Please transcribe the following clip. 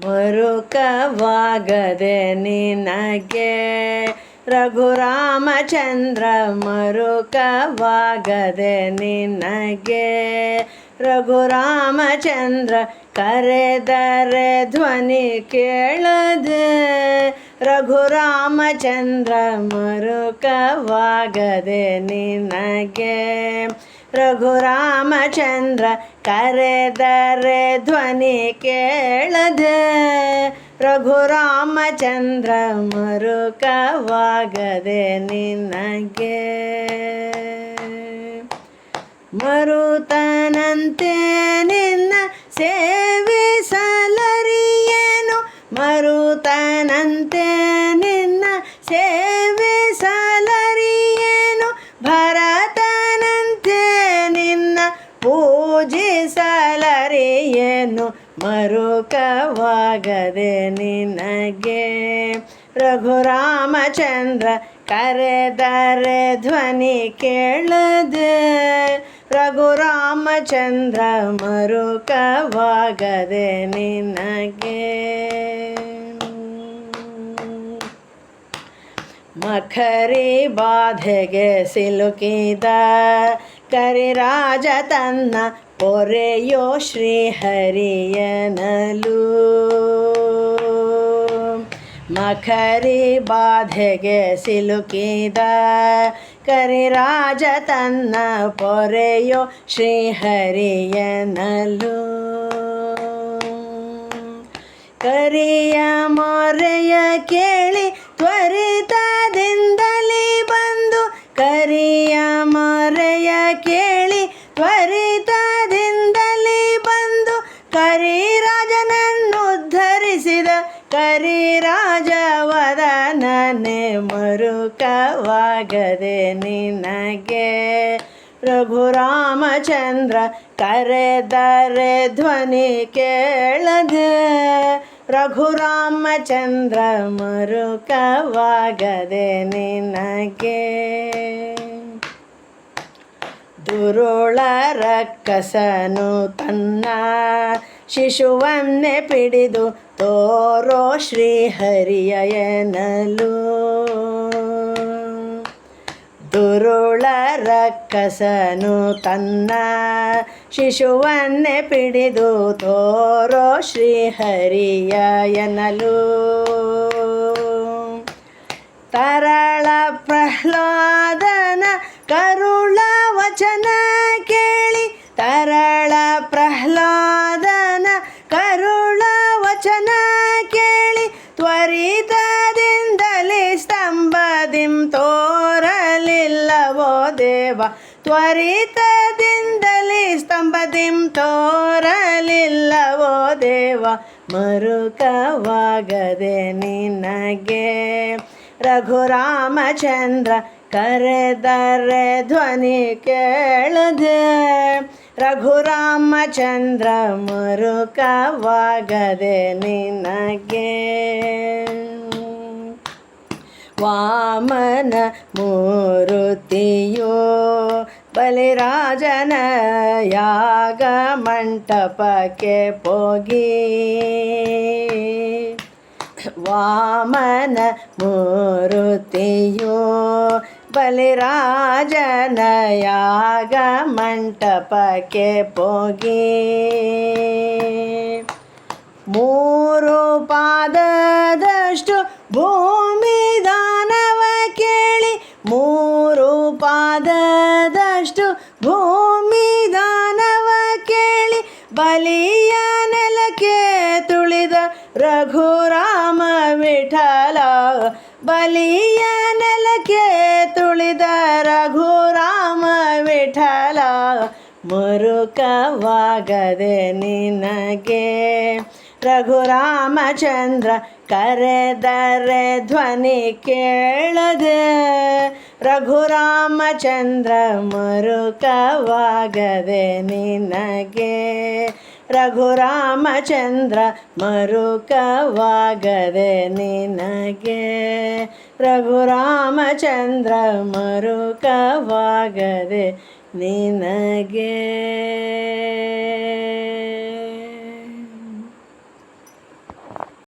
ಮರುಕವಾಗದೆ ನಿನಗೆ ರಘುರಾಮಚಂದ್ರ ಮರುಕವಾಗದೆ ನಿನಗೆ ರಘುರಾಮಚಂದ್ರ ಕರೆದರೆ ಧ್ವನಿ ಕೇಳದೆ ರಘುರಾಮಚಂದ್ರ ಮರುಕವಾಗದೆ ನಿನಗೆ ರಘುರಾಮಚಂದ್ರ ಕರೆದರೆ ಧ್ವನಿ ಕೇಳದೆ ರಘುರಾಮಚಂದ್ರ ಮರುಕವಾಗದೆ ನಿನಗೆ ಮರುತನಂತೆ ನಿನ್ನ ಸೇವಿಸಲರಿಯೇನು ಮರುತನಂತೆ ನಿನ್ನ ಸೇವಿಸಲರಿಯೇನು ಭರತನಂತೆ ನಿನ್ನ ಪೂಜಿಸಲರಿಯೇನು ಮರುಕವಾಗದೆ ನಿನಗೆ ರಘುರಾಮಚಂದ್ರ ಕರೆದರೆ ಧ್ವನಿ ಕೇಳದೆ ರಘುರಾಮಚಂದ್ರ ಮರುಕವಾಗದೆ ನಿನಗೆ ಮಖರಿ ಬಾಧೆಗೆ ಸಿಲುಕಿದ ಕರಿರಾಜ ತನ್ನ ಪೊರೆಯೋ ಶ್ರೀಹರಿಯನಲು ಮಖರಿ ಬಾಧೆಗೆ ಸಿಲುಕಿದ ಕರಿರಾಜ ತನ್ನ ಪೊರೆಯೋ ಶ್ರೀಹರಿಯನಲು ಕರಿಯ ಮೊರೆಯ ಕೇಳಿ ತ್ವರಿತದಿಂದಲೇ ಬಂದು ಕರಿಯ ಮೊರೆಯ ಕೇಳಿ ತ್ವರಿತದಿಂದಲೇ ಬಂದು ಕರಿರಾಜನನ್ನು ಉದ್ಧರಿಸಿದ ಕರಿರಾಜವದನನೆ ಮರುಕವಾಗದೆ ನಿನಗೆ ರಘುರಾಮಚಂದ್ರ ಕರೆದರೆ ಧ್ವನಿ ಕೇಳದೆ ರಘುರಾಮಚಂದ್ರ ಮರುಕವಾಗದೆ ನಿನಗೆ ದುರುಳ ರಕ್ಕಸನು ತನ್ನ ಶಿಶುವನ್ನೇ ಪಿಡಿದು ತೋರೋ ಶ್ರೀಹರಿಯ ಎನ್ನಲು ದುರುಳ ರಕ್ಕಸನು ತನ್ನ ಶಿಶುವನ್ನೇ ಪಿಡಿದು ತೋರೋ ಶ್ರೀಹರಿಯ ಎನ್ನಲು ತರಳ ಪ್ರಹ್ಲಾದನ ಕರುಳ ವಚನ ಕೇಳಿ ತರಳ ಪ್ರಹ್ಲಾದನ ಕರುಳ ವಚನ ಕೇಳಿ ತ್ವರಿತದಿಂದಲೇ ಸ್ತಂಭದಿಂ ತೋರಲಿಲ್ಲವೋ ದೇವ ತ್ವರಿತದಿಂದಲೇ ಸ್ತಂಭದಿಂ ತೋರಲಿಲ್ಲವೋ ದೇವ ಮರುಕವಾಗದೆ ನಿನಗೆ ರಘುರಾಮಚಂದ್ರ ಕರೆದರೆ ಧ್ವನಿ ಕೇಳದೆ ರಘುರಾಮಚಂದ್ರ ಮರುಕವಾಗದೆ ನಿನಗೆ ವಾಮನ ಮೂರುತಿಯೋ ಬಲಿರಾಜನ ಯಾಗ ಮಂಟಪಕ್ಕೆ ಹೋಗಿ ವಾಮನ ಮೂರುತಿಯೋ ಬಲಿರಾಜನ ಯಾಗ ಮಂಟಪಕ್ಕೆ ಹೋಗಿ ಮೂರು ಪಾದದಷ್ಟು ಭೂಮಿ ದಾನವ ಕೇಳಿ ಮೂರು ಪಾದದಷ್ಟು ಭೂಮಿ ದಾನವ ಕೇಳಿ ಬಲಿಯ ನೆಲಕ್ಕೆ ತುಳಿದ ರಘುರಾಮ ವಿಠಲ ಬಲಿಯ ನೆಲಕ್ಕೆ ತುಳಿದ ರಘುರಾಮ ವಿಠಲ ಮರುಕವಾಗದೆ ನಿನಗೆ ರಘುರಾಮಚಂದ್ರ ಕರೆದರೆ ಧ್ವನಿ ಕೇಳದೆ ರಘುರಾಮಚಂದ್ರ ಮರುಕವಾಗದೆ ನಿನಗೆ ರಘುರಾಮಚಂದ್ರ ಮರುಕವಾಗದೆ ನಿನಗೆ ರಘುರಾಮಚಂದ್ರ ಮರುಕವಾಗದೆ ನಿನಗೆ